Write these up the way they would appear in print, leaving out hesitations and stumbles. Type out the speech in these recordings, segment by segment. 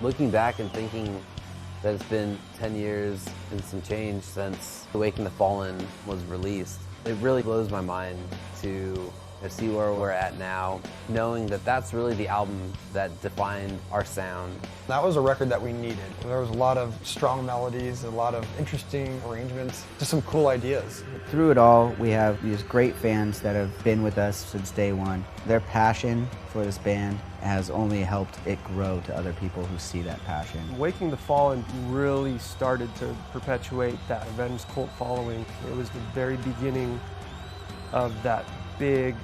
Looking back and thinking that it's been 10 years and some change since Awaken the Fallen was released, it really blows my mind to see where we're at now, knowing that that's really the album that defined our sound. That was a record that we needed. There was a lot of strong melodies, a lot of interesting arrangements, just some cool ideas. Through it all, we have these great fans that have been with us since day one. Their passion for this band has only helped it grow to other people who see that passion. Awakening the Fallen really started to perpetuate that Avenged cult following. It was the very beginning of that big,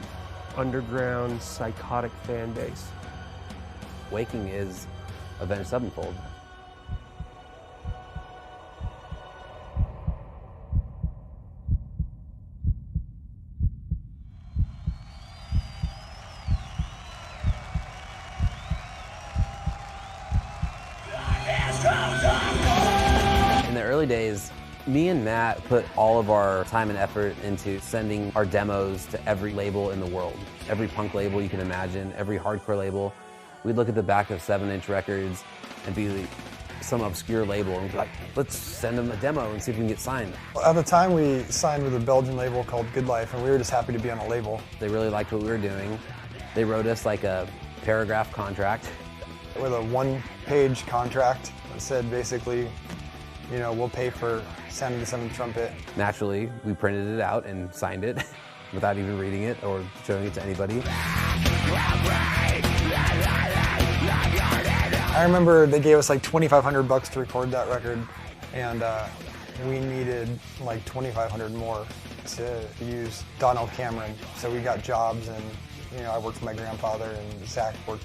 underground, psychotic fan base. Waking is Avenged Sevenfold. In the early days, me and Matt put all of our time and effort into sending our demos to every label in the world. Every punk label you can imagine, every hardcore label. We'd look at the back of 7-inch records and be some obscure label and be like, let's send them a demo and see if we can get signed. At the time, we signed with a Belgian label called Good Life, and we were just happy to be on a label. They really liked what we were doing. They wrote us like a paragraph contract. With a one-page contract that said basically, you know, we'll pay for sounding the seventh trumpet. Naturally, we printed it out and signed it without even reading it or showing it to anybody. I remember they gave us like $2,500 to record that record, and we needed like $2,500 more to use Donald Cameron. So we got jobs, and you know, I worked for my grandfather, and Zach worked,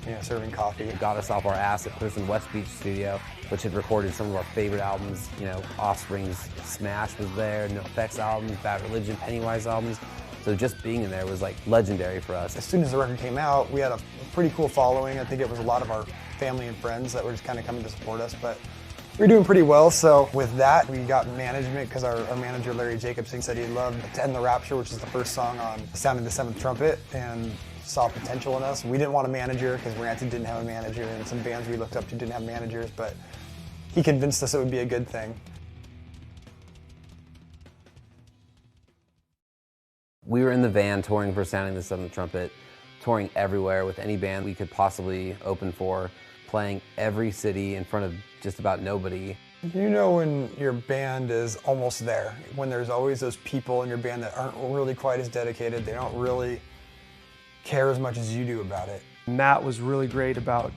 you know, serving coffee. It got us off our ass. It put us in West Beach studio, which had recorded some of our favorite albums. You know, Offspring's Smash was there, NoFX albums, Bad Religion, Pennywise albums. So just being in there was like legendary for us. As soon as the record came out, we had a pretty cool following. I think it was a lot of our family and friends that were just kind of coming to support us, but we were doing pretty well. So with that, we got management, because our manager, Larry Jacobson, said he'd love to End the Rapture, which is the first song on Sounding the Seventh Trumpet, and saw potential in us. We didn't want a manager because Rancid didn't have a manager, and some bands we looked up to didn't have managers, but he convinced us it would be a good thing. We were in the van touring for Sounding the Seventh Trumpet, touring everywhere with any band we could possibly open for, playing every city in front of just about nobody. You know when your band is almost there, when there's always those people in your band that aren't really quite as dedicated, they don't really care as much as you do about it. Matt was really great about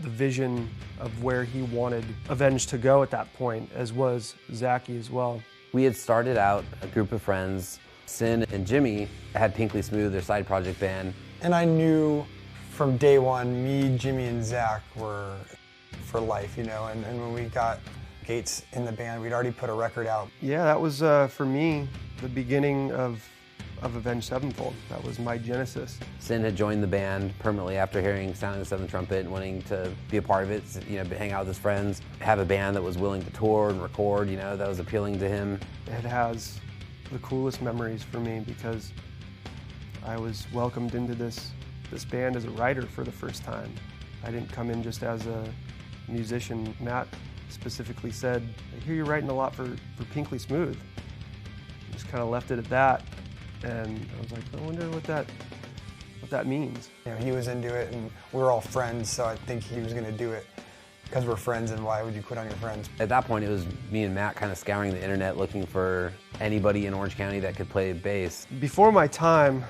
the vision of where he wanted Avenged to go at that point, as was Zachy as well. We had started out a group of friends. Sin and Jimmy had Pinkley Smooth, their side project band. And I knew from day one, me, Jimmy, and Zach were for life, you know, and when we got Gates in the band, we'd already put a record out. Yeah, that was, for me, the beginning of Avenged Sevenfold. That was my genesis. Sin had joined the band permanently after hearing Sounding the Seventh Trumpet and wanting to be a part of it, you know, hang out with his friends, have a band that was willing to tour and record, you know, that was appealing to him. It has the coolest memories for me because I was welcomed into this band as a writer for the first time. I didn't come in just as a musician. Matt specifically said, I hear you're writing a lot for Pinkley Smooth. Just kind of left it at that, and I was like, I wonder what that means. You know, he was into it, and we're all friends, so I think he was going to do it because we're friends, and why would you quit on your friends? At that point, it was me and Matt kind of scouring the internet looking for anybody in Orange County that could play bass. Before my time,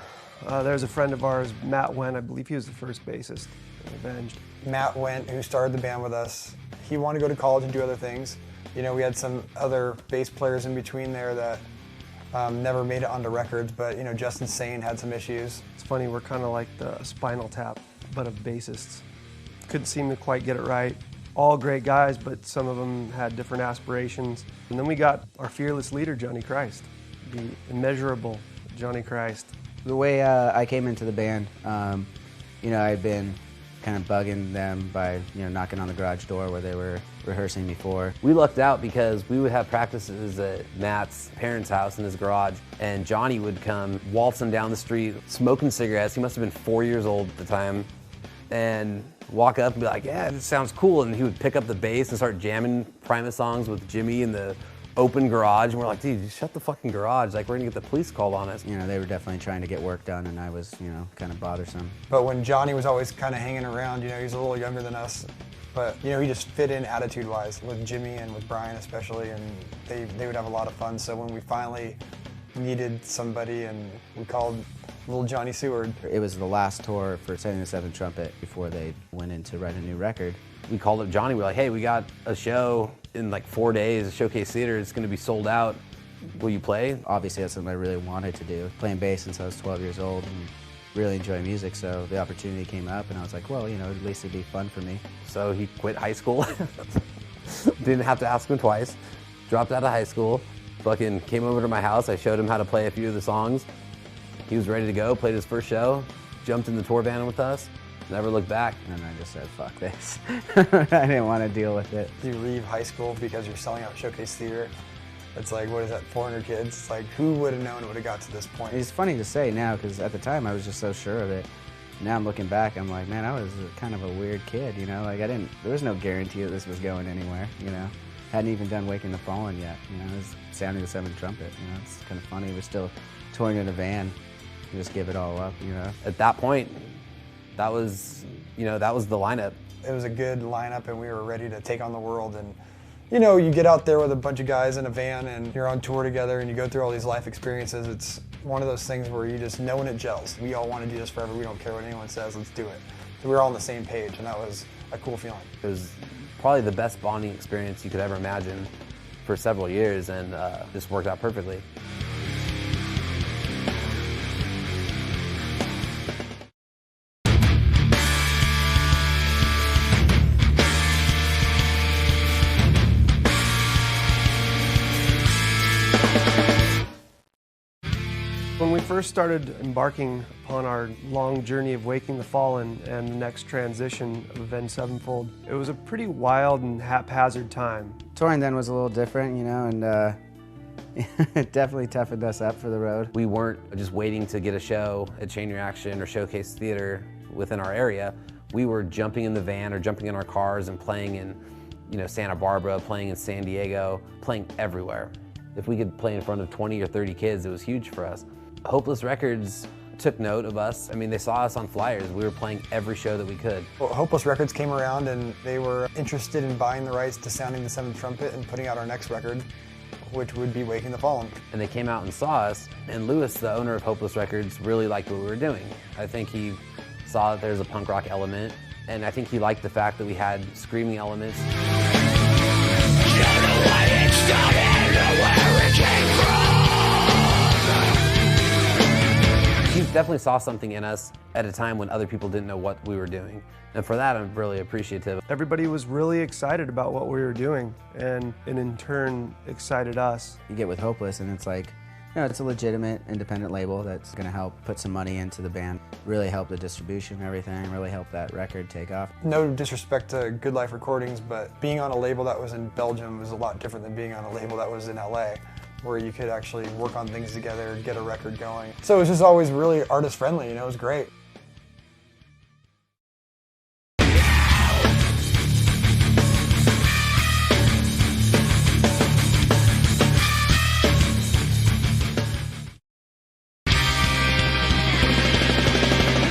there was a friend of ours, Matt Wendt. I believe he was the first bassist in Avenged. Matt Wendt, who started the band with us, he wanted to go to college and do other things. You know, we had some other bass players in between there that never made it onto records, but you know, Justin Sane had some issues. It's funny, we're kind of like the Spinal Tap, but of bassists. Couldn't seem to quite get it right. All great guys, but some of them had different aspirations. And then we got our fearless leader, Johnny Christ, the immeasurable Johnny Christ. The way I came into the band, you know, I'd been kind of bugging them by, you know, knocking on the garage door where they were rehearsing before. We lucked out because we would have practices at Matt's parents' house in his garage, and Johnny would come waltzing down the street, smoking cigarettes. He must have been 4 years old at the time, and walk up and be like, yeah, this sounds cool. And he would pick up the bass and start jamming Primus songs with Jimmy in the open garage. And we're like, dude, just shut the fucking garage. Like, we're gonna get the police called on us. You know, they were definitely trying to get work done, and I was, you know, kind of bothersome. But when Johnny was always kind of hanging around, you know, he's a little younger than us, but, you know, he just fit in attitude-wise with Jimmy and with Brian especially, and they would have a lot of fun. So when we finally needed somebody, and we called little Johnny Seward. It was the last tour for Sending the Seventh Trumpet before they went in to write a new record. We called up Johnny, we're like, hey, we got a show in like 4 days, a Showcase Theater, it's gonna be sold out. Will you play? Obviously that's something I really wanted to do. Playing bass since I was 12 years old and really enjoy music, so the opportunity came up and I was like, well, you know, at least it'd be fun for me. So he quit high school, didn't have to ask him twice, dropped out of high school, fucking came over to my house, I showed him how to play a few of the songs. He was ready to go, played his first show, jumped in the tour van with us, never looked back. And I just said, fuck this. I didn't want to deal with it. You leave high school because you're selling out Showcase Theater. It's like, what is that, 400 kids? It's like, who would have known it would have got to this point? It's funny to say now, because at the time I was just so sure of it. Now I'm looking back, I'm like, man, I was kind of a weird kid, you know? Like, there was no guarantee that this was going anywhere, you know? Hadn't even done Waking the Fallen yet, you know? It was Sounding the Seventh Trumpet, you know? It's kind of funny. We're still touring in a van. Just give it all up, you know? At that point, that was, you know, that was the lineup. It was a good lineup and we were ready to take on the world. And, you know, you get out there with a bunch of guys in a van and you're on tour together and you go through all these life experiences. It's one of those things where you just know when it gels. We all want to do this forever. We don't care what anyone says, let's do it. So we were all on the same page and that was a cool feeling. It was probably the best bonding experience you could ever imagine for several years, and just worked out perfectly. When we first started embarking upon our long journey of Waking the Fallen and the next transition of Avenged Sevenfold, it was a pretty wild and haphazard time. Touring then was a little different, you know, and it definitely toughened us up for the road. We weren't just waiting to get a show at Chain Reaction or Showcase Theater within our area. We were jumping in the van or jumping in our cars and playing in, you know, Santa Barbara, playing in San Diego, playing everywhere. If we could play in front of 20 or 30 kids, it was huge for us. Hopeless Records took note of us. I mean, they saw us on flyers. We were playing every show that we could. Well, Hopeless Records came around and they were interested in buying the rights to Sounding the Seventh Trumpet and putting out our next record, which would be Waking the Fallen. And they came out and saw us, and Lewis, the owner of Hopeless Records, really liked what we were doing. I think he saw that there's a punk rock element, and I think he liked the fact that we had screaming elements. He definitely saw something in us at a time when other people didn't know what we were doing. And for that, I'm really appreciative. Everybody was really excited about what we were doing, and in turn excited us. You get with Hopeless and it's like, you know, it's a legitimate independent label that's gonna help put some money into the band, really help the distribution and everything, really help that record take off. No disrespect to Good Life Recordings, but being on a label that was in Belgium was a lot different than being on a label that was in LA, where you could actually work on things together, get a record going. So it was just always really artist friendly, you know, it was great.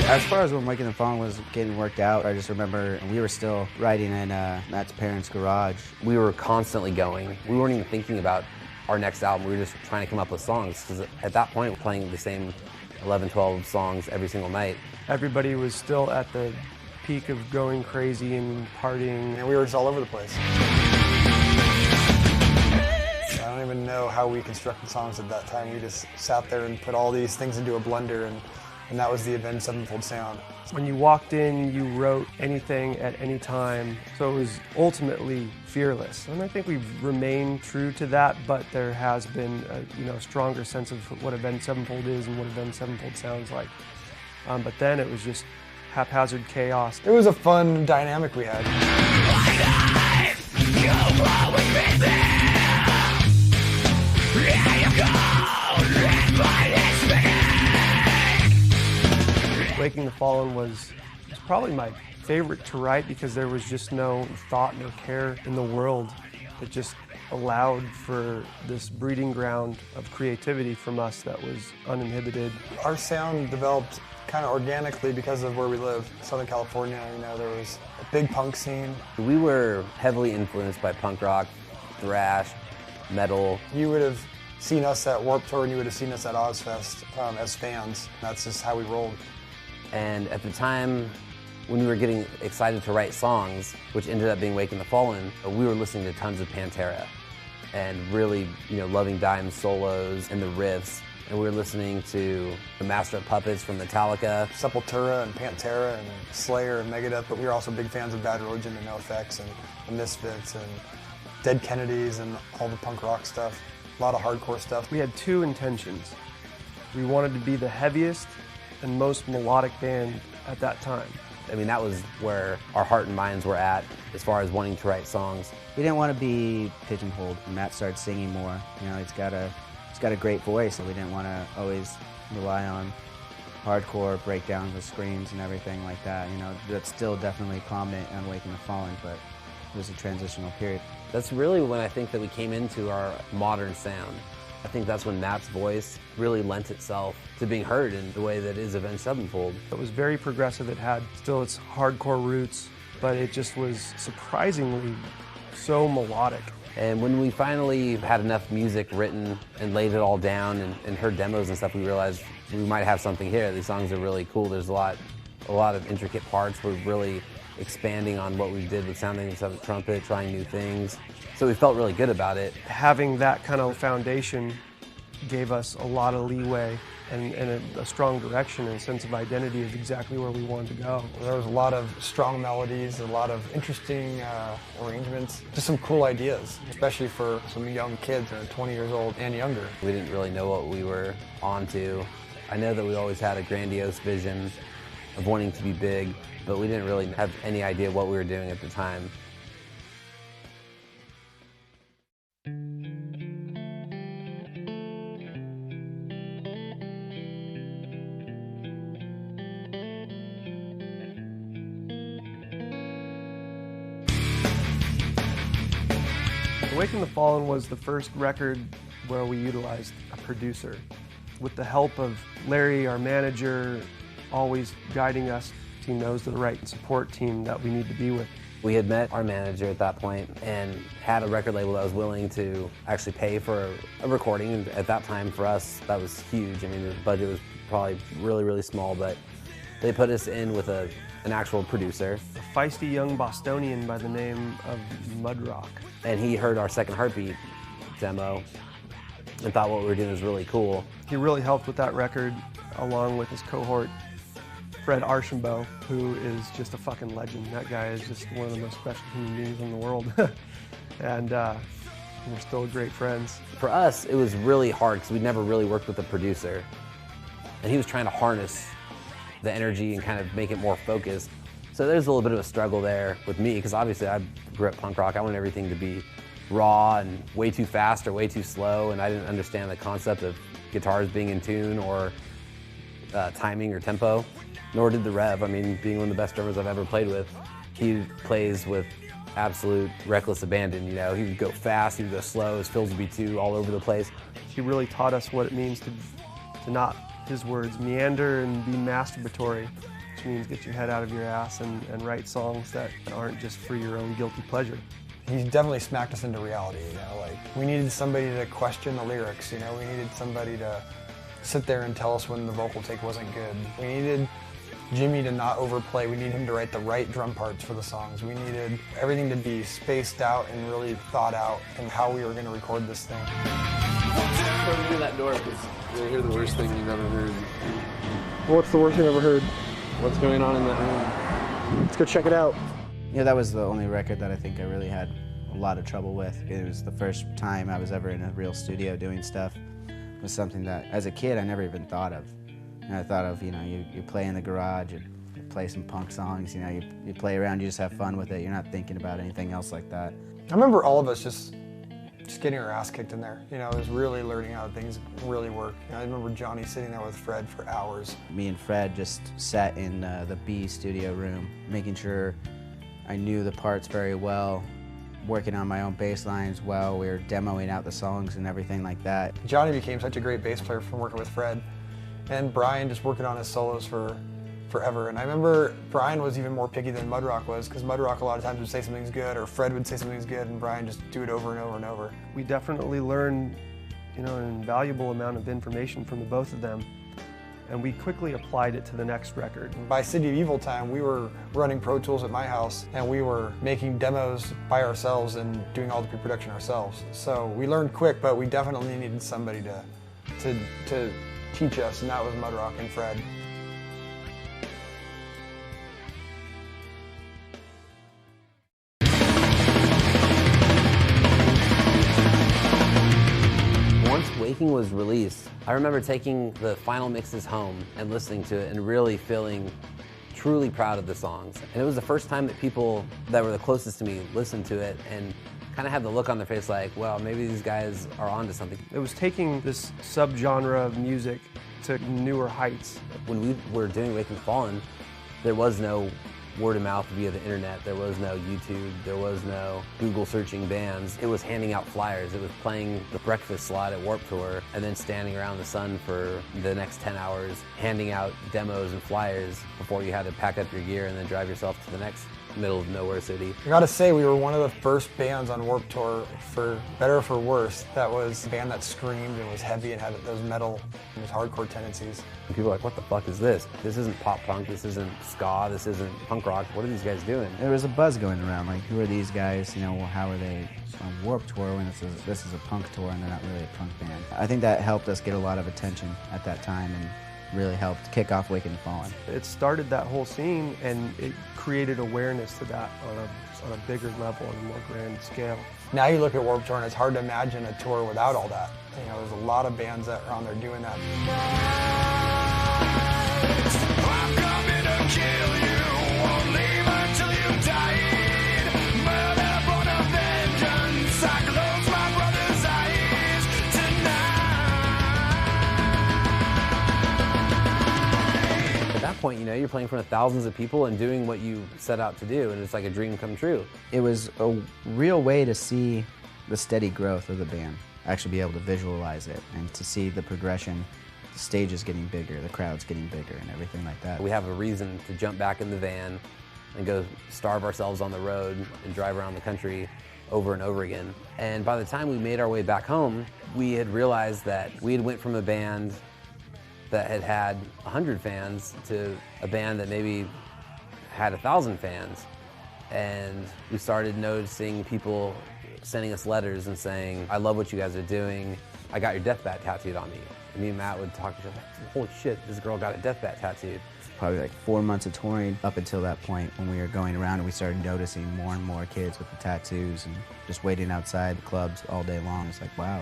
As far as when Waking the Fallen was getting worked out, I just remember we were still writing in Matt's parents' garage. We were constantly going. We weren't even thinking about our next album. We were just trying to come up with songs, because at that point, we're playing the same 11, 12 songs every single night. Everybody was still at the peak of going crazy and partying. And we were just all over the place. I don't even know how we constructed songs at that time. We just sat there and put all these things into a blender, and that was the Avenged Sevenfold sound. When you walked in, you wrote anything at any time, so it was ultimately fearless. And I think we've remained true to that, but there has been a stronger sense of what Avenged Sevenfold is and what Avenged Sevenfold sounds like. But then it was just haphazard chaos. It was a fun dynamic we had. Waking the Fallen was probably my favorite to write because there was just no thought, no care in the world. It just allowed for this breeding ground of creativity from us that was uninhibited. Our sound developed kind of organically because of where we live, Southern California. You know, there was a big punk scene. We were heavily influenced by punk rock, thrash, metal. You would have seen us at Warped Tour and you would have seen us at Ozfest as fans. That's just how we rolled. And at the time, when we were getting excited to write songs, which ended up being Wake in the Fallen, we were listening to tons of Pantera and really, loving Dime's solos and the riffs. And we were listening to the Master of Puppets from Metallica. Sepultura and Pantera and Slayer and Megadeth, but we were also big fans of Bad Religion and NoFX and the Misfits and Dead Kennedys and all the punk rock stuff. A lot of hardcore stuff. We had two intentions. We wanted to be the heaviest and most melodic band at that time. I mean, that was where our heart and minds were at as far as wanting to write songs. We didn't want to be pigeonholed. Matt started singing more. He's got a great voice, so we didn't want to always rely on hardcore breakdowns with screams and everything like that. That's still definitely prominent on Wake in the Fallen, but it was a transitional period. That's really when I think that we came into our modern sound. I think that's when Matt's voice really lent itself to being heard in the way that is Avenged Sevenfold. It was very progressive. It had still its hardcore roots, but it just was surprisingly so melodic. And when we finally had enough music written and laid it all down and heard demos and stuff, we realized we might have something here. These songs are really cool. There's a lot of intricate parts. We're really expanding on what we did with sounding the seventh trumpet, trying new things. So we felt really good about it. Having that kind of foundation gave us a lot of leeway and a strong direction and sense of identity of exactly where we wanted to go. There was a lot of strong melodies, a lot of interesting arrangements, just some cool ideas, especially for some young kids that are 20 years old and younger. We didn't really know what we were onto. I know that we always had a grandiose vision of wanting to be big, but we didn't really have any idea what we were doing at the time. Wake in the Fallen was the first record where we utilized a producer. With the help of Larry, our manager, always guiding us, he knows the right support team that we need to be with. We had met our manager at that point and had a record label that was willing to actually pay for a recording. And at that time, for us, that was huge. I mean, the budget was probably really, really small, but they put us in with an actual producer. A feisty young Bostonian by the name of Mudrock. And he heard our Second Heartbeat demo and thought what we were doing was really cool. He really helped with that record, along with his cohort, Fred Archambault, who is just a fucking legend. That guy is just one of the most special human beings in the world. And we're still great friends. For us, it was really hard because we'd never really worked with a producer. And he was trying to harness the energy and kind of make it more focused. So there's a little bit of a struggle there with me, because obviously I grew up punk rock. I wanted everything to be raw and way too fast or way too slow, and I didn't understand the concept of guitars being in tune or timing or tempo, nor did the Rev. I mean, being one of the best drummers I've ever played with, he plays with absolute reckless abandon. He would go fast, he would go slow, his fills would be too all over the place. He really taught us what it means to not, his words, meander and be masturbatory, which means get your head out of your ass and write songs that aren't just for your own guilty pleasure. He definitely smacked us into reality, like we needed somebody to question the lyrics, we needed somebody to sit there and tell us when the vocal take wasn't good. We needed Jimmy to not overplay, we needed him to write the right drum parts for the songs. We needed everything to be spaced out and really thought out in how we were going to record this thing. Come through that door because you'll hear the worst thing you've ever heard. What's the worst you've ever heard? What's going on in that room? Let's go check it out. That was the only record that I think I really had a lot of trouble with. It was the first time I was ever in a real studio doing stuff. It was something that, as a kid, I never even thought of. And I thought of, you play in the garage, you play some punk songs, you play around, you just have fun with it. You're not thinking about anything else like that. I remember all of us just just getting our ass kicked in there. You know, it was really learning how things really work. You know, I remember Johnny sitting there with Fred for hours. Me and Fred just sat in the B studio room, making sure I knew the parts very well, working on my own bass lines while we were demoing out the songs and everything like that. Johnny became such a great bass player from working with Fred, and Brian just working on his solos for forever. And I remember Brian was even more picky than Mudrock was, because Mudrock a lot of times would say something's good, or Fred would say something's good, and Brian just do it over and over and over. We definitely learned, you know, an invaluable amount of information from the both of them, and we quickly applied it to the next record. By City of Evil time, we were running Pro Tools at my house, and we were making demos by ourselves and doing all the pre-production ourselves. So we learned quick, but we definitely needed somebody to teach us, and that was Mudrock and Fred. Once Waking was released, I remember taking the final mixes home and listening to it and really feeling truly proud of the songs. And it was the first time that people that were the closest to me listened to it and kind of had the look on their face like, well, maybe these guys are onto something. It was taking this subgenre of music to newer heights. When we were doing Waking Fallen, there was no word of mouth via the internet. There was no YouTube. There was no Google searching bands. It was handing out flyers. It was playing the breakfast slot at Warped Tour and then standing around the sun for the next 10 hours, handing out demos and flyers before you had to pack up your gear and then drive yourself to the next middle of nowhere city. I gotta say, we were one of the first bands on Warped Tour, for better or for worse, that was a band that screamed and was heavy and had those metal, those hardcore tendencies. And people are like, what the fuck is this? This isn't pop punk, this isn't ska, this isn't punk rock. What are these guys doing? There was a buzz going around, like, who are these guys? You know, well, how are they on Warped Tour when this is a punk tour and they're not really a punk band? I think that helped us get a lot of attention at that time and really helped kick off Waking Fallen. It started that whole scene, and it created awareness to that on a bigger level and a more grand scale. Now you look at Warped Tour and it's hard to imagine a tour without all that. You know, there's a lot of bands that are on there doing that. I'm coming to kill you, won't leave until you died. Murder born of vengeance, I close my brother's eyes tonight. At that point, you know, you're playing in front of thousands of people and doing what you set out to do, and it's like a dream come true. It was a real way to see the steady growth of the band, actually be able to visualize it and to see the progression, the stages getting bigger, the crowds getting bigger and everything like that. We have a reason to jump back in the van and go starve ourselves on the road and drive around the country over and over again. And by the time we made our way back home, we had realized that we had went from a band that had 100 fans to a band that maybe had 1,000 fans. And we started noticing people sending us letters and saying, I love what you guys are doing. I got your death bat tattooed on me. And me and Matt would talk to each other, like, holy shit, this girl got a death bat tattooed. Probably like 4 months of touring up until that point when we were going around and we started noticing more and more kids with the tattoos and just waiting outside the clubs all day long. It's like, wow,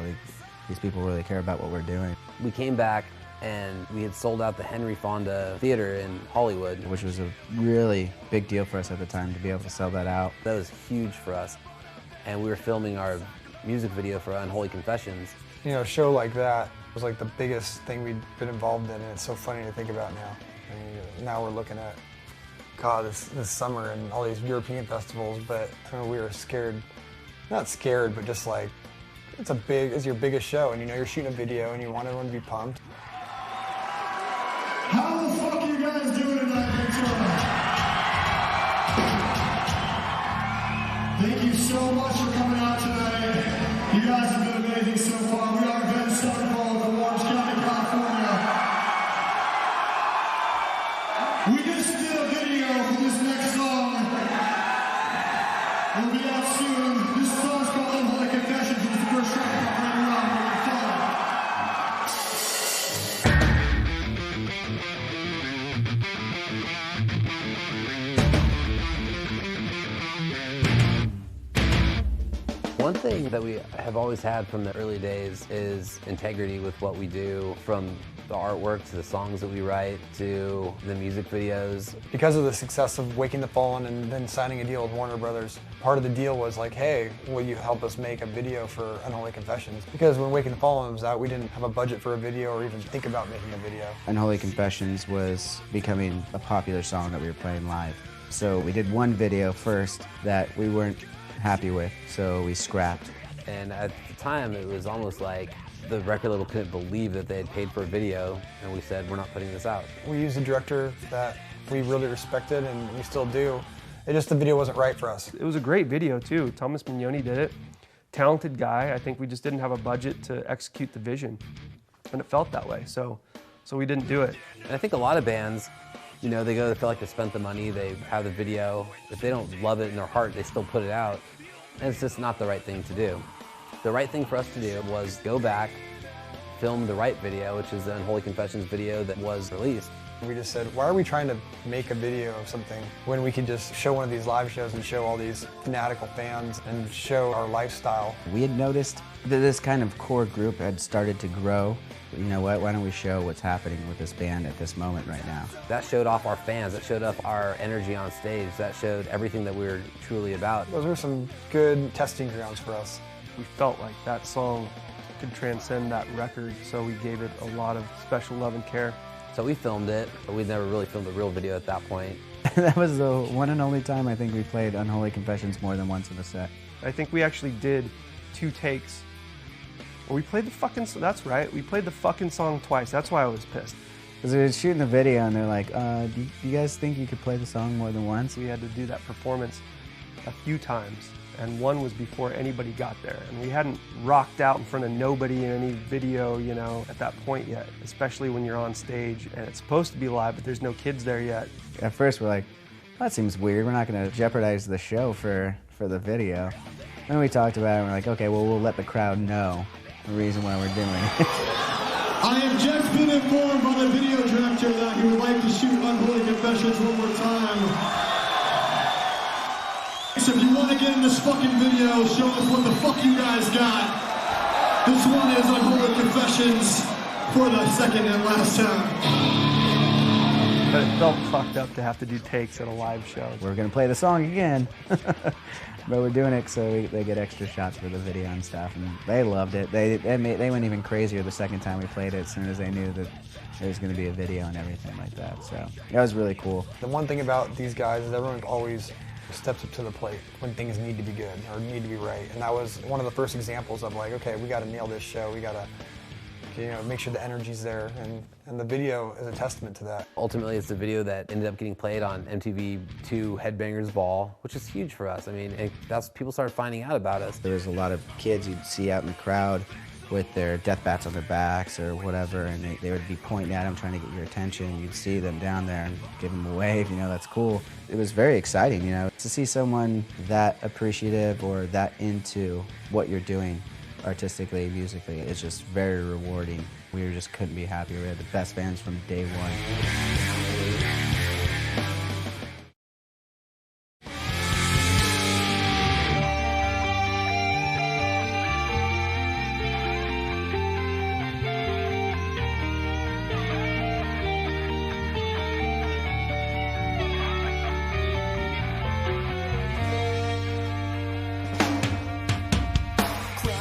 these people really care about what we're doing. We came back and we had sold out the Henry Fonda Theater in Hollywood. Which was a really big deal for us at the time to be able to sell that out. That was huge for us. And we were filming our music video for Unholy Confessions. You know, a show like that was like the biggest thing we'd been involved in, and it's so funny to think about now. I mean, now we're looking at, God, this summer and all these European festivals, but I mean, we were scared, not scared, but just like, it's your biggest show, and you know you're shooting a video and you want everyone to be pumped. How the fuck are you guys doing tonight, Victoria? Thank you so much for coming out tonight. You guys have been amazing so far. We are Avenged Sevenfold from Orange County, California. We just did a video for this next song. It'll be out soon. This song's called Unholy Confessions. It's the first track off right around. We're gonna follow. One thing that we have always had from the early days is integrity with what we do, from the artwork to the songs that we write to the music videos. Because of the success of Waking the Fallen and then signing a deal with Warner Brothers, part of the deal was like, hey, will you help us make a video for Unholy Confessions? Because when Waking the Fallen was out, we didn't have a budget for a video or even think about making a video. Unholy Confessions was becoming a popular song that we were playing live. So we did one video first that we weren't happy with, so we scrapped. And at the time, it was almost like the record label couldn't believe that they had paid for a video, and we said, we're not putting this out. We used a director that we really respected, and we still do. It just, the video wasn't right for us. It was a great video too. Thomas Mignoni did it. Talented guy. I think we just didn't have a budget to execute the vision, and it felt that way. So we didn't do it. And I think a lot of bands, you know, they feel like they spent the money, they have the video. If they don't love it in their heart, they still put it out. And it's just not the right thing to do. The right thing for us to do was go back, film the right video, which is the Unholy Confessions video that was released. We just said, why are we trying to make a video of something when we could just show one of these live shows and show all these fanatical fans and show our lifestyle? We had noticed that this kind of core group had started to grow. You know what, why don't we show what's happening with this band at this moment right now? That showed off our fans, that showed off our energy on stage, that showed everything that we were truly about. Those were some good testing grounds for us. We felt like that song could transcend that record, so we gave it a lot of special love and care. So we filmed it, but we'd never really filmed a real video at that point. That was the one and only time I think we played Unholy Confessions more than once in a set. I think we actually did 2 takes. Well, we played the fucking, that's right, we played the fucking song twice. That's why I was pissed. Because we were shooting the video and they're like, do you guys think you could play the song more than once? We had to do that performance a few times, and one was before anybody got there. And we hadn't rocked out in front of nobody in any video, you know, at that point yet, especially when you're on stage and it's supposed to be live, but there's no kids there yet. At first we're like, that seems weird. We're not going to jeopardize the show for the video. Then we talked about it and we're like, okay, well, we'll let the crowd know the reason why we're doing it. I have just been informed by the video director that he would like to shoot Unholy Confessions one more time. So if you want to get in this fucking video, show us what the fuck you guys got. This one is Unholy Confessions for the second and last time. But it felt fucked up to have to do takes at a live show. We're going to play the song again. But we're doing it so they get extra shots for the video and stuff, and they loved it. They went even crazier the second time we played it as soon as they knew that there was going to be a video and everything like that. So that was really cool. The one thing about these guys is everyone always steps up to the plate when things need to be good or need to be right. And that was one of the first examples of like, okay, we got to nail this show. We got to, you know, make sure the energy's there, and the video is a testament to that. Ultimately, it's the video that ended up getting played on MTV2 Headbangers Ball, which is huge for us. I mean, that's people started finding out about us. There was a lot of kids you'd see out in the crowd with their death bats on their backs or whatever, and they would be pointing at them, trying to get your attention. You'd see them down there and give them a wave, you know, that's cool. It was very exciting, you know, to see someone that appreciative or that into what you're doing artistically, musically. It's just very rewarding. We just couldn't be happier. We had the best fans from day one.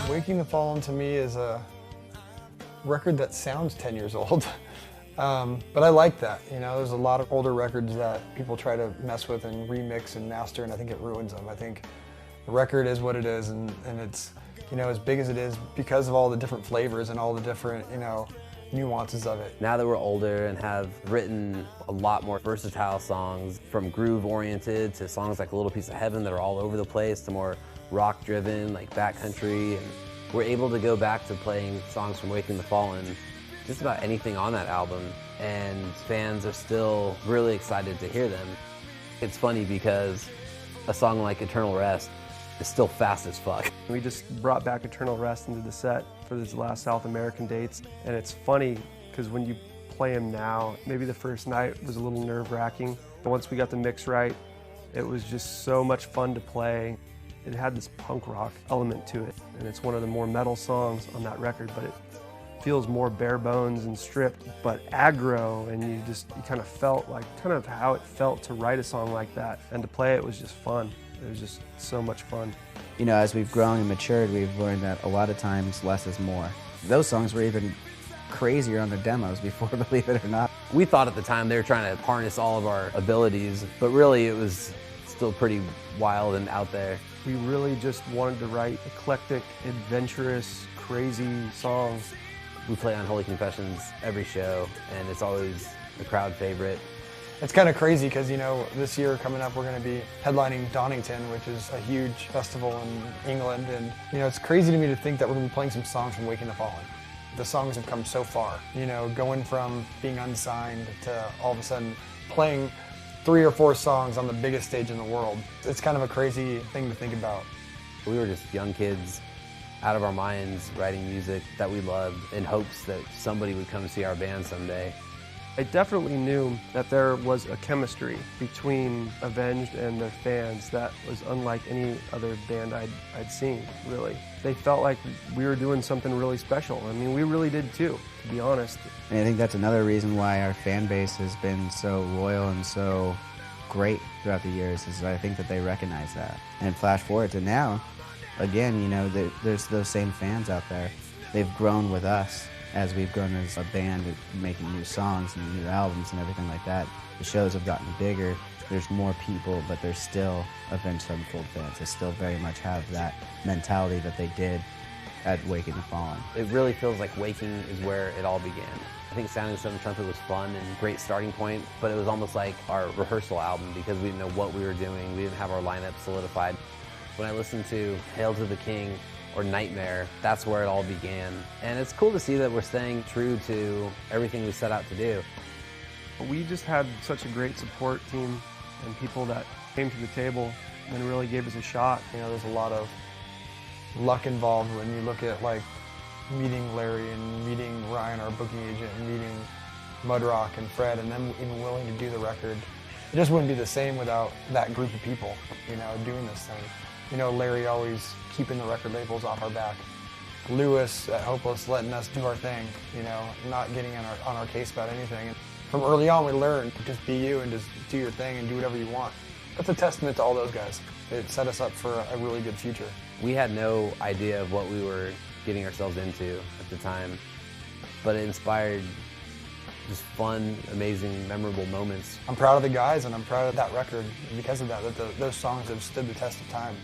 Waking the Fallen to me is a record that sounds 10 years old. But I like that, you know, there's a lot of older records that people try to mess with and remix and master, and I think it ruins them. I think the record is what it is, and it's, you know, as big as it is because of all the different flavors and all the different, you know, nuances of it. Now that we're older and have written a lot more versatile songs, from groove-oriented to songs like A Little Piece of Heaven that are all over the place, to more rock-driven, like backcountry, and we're able to go back to playing songs from Waking the Fallen, just about anything on that album, and fans are still really excited to hear them. It's funny because a song like Eternal Rest is still fast as fuck. We just brought back Eternal Rest into the set for these last South American dates, and it's funny because when you play them now, maybe the first night was a little nerve-wracking, but once we got the mix right, it was just so much fun to play. It had this punk rock element to it, and it's one of the more metal songs on that record, but it feels more bare bones and stripped, but aggro, and you kind of felt like how it felt to write a song like that, and to play it was just fun. It was just so much fun. You know, as we've grown and matured, we've learned that a lot of times less is more. Those songs were even crazier on the demos before, believe it or not. We thought at the time they were trying to harness all of our abilities, but really it was still pretty wild and out there. We really just wanted to write eclectic, adventurous, crazy songs. We play on Holy Confessions every show, and it's always a crowd favorite. It's kind of crazy because, you know, this year coming up we're going to be headlining Donington, which is a huge festival in England, and, you know, it's crazy to me to think that we're going to be playing some songs from Waking the Fallen. The songs have come so far, you know, going from being unsigned to all of a sudden playing 3 or 4 songs on the biggest stage in the world. It's kind of a crazy thing to think about. We were just young kids out of our minds writing music that we loved in hopes that somebody would come see our band someday. I definitely knew that there was a chemistry between Avenged and their fans that was unlike any other band I'd seen, really. They felt like we were doing something really special. I mean, we really did too, to be honest. And I think that's another reason why our fan base has been so loyal and so great throughout the years, is I think that they recognize that. And flash forward to now, again, you know, there's those same fans out there. They've grown with us as we've grown as a band, making new songs and new albums and everything like that. The shows have gotten bigger. There's more people, but there's still Avenged Sevenfold fans. They still very much have that mentality that they did at Waking the Fallen. It really feels like Waking is where it all began. I think Sounding Seven Trumpet was fun and great starting point, but it was almost like our rehearsal album because we didn't know what we were doing. We didn't have our lineup solidified. When I listened to Hail to the King or Nightmare, that's where it all began. And it's cool to see that we're staying true to everything we set out to do. We just had such a great support team and people that came to the table and really gave us a shot. You know, there's a lot of luck involved when you look at, like, meeting Larry and meeting Ryan, our booking agent, and meeting Mudrock and Fred, and them even willing to do the record. It just wouldn't be the same without that group of people, you know, doing this thing. You know, Larry always keeping the record labels off our back. Lewis at Hopeless letting us do our thing, you know, not getting on our case about anything. And from early on we learned, just be you and just do your thing and do whatever you want. That's a testament to all those guys. It set us up for a really good future. We had no idea of what we were getting ourselves into at the time, but it inspired just fun, amazing, memorable moments. I'm proud of the guys and I'm proud of that record because of that those songs have stood the test of time.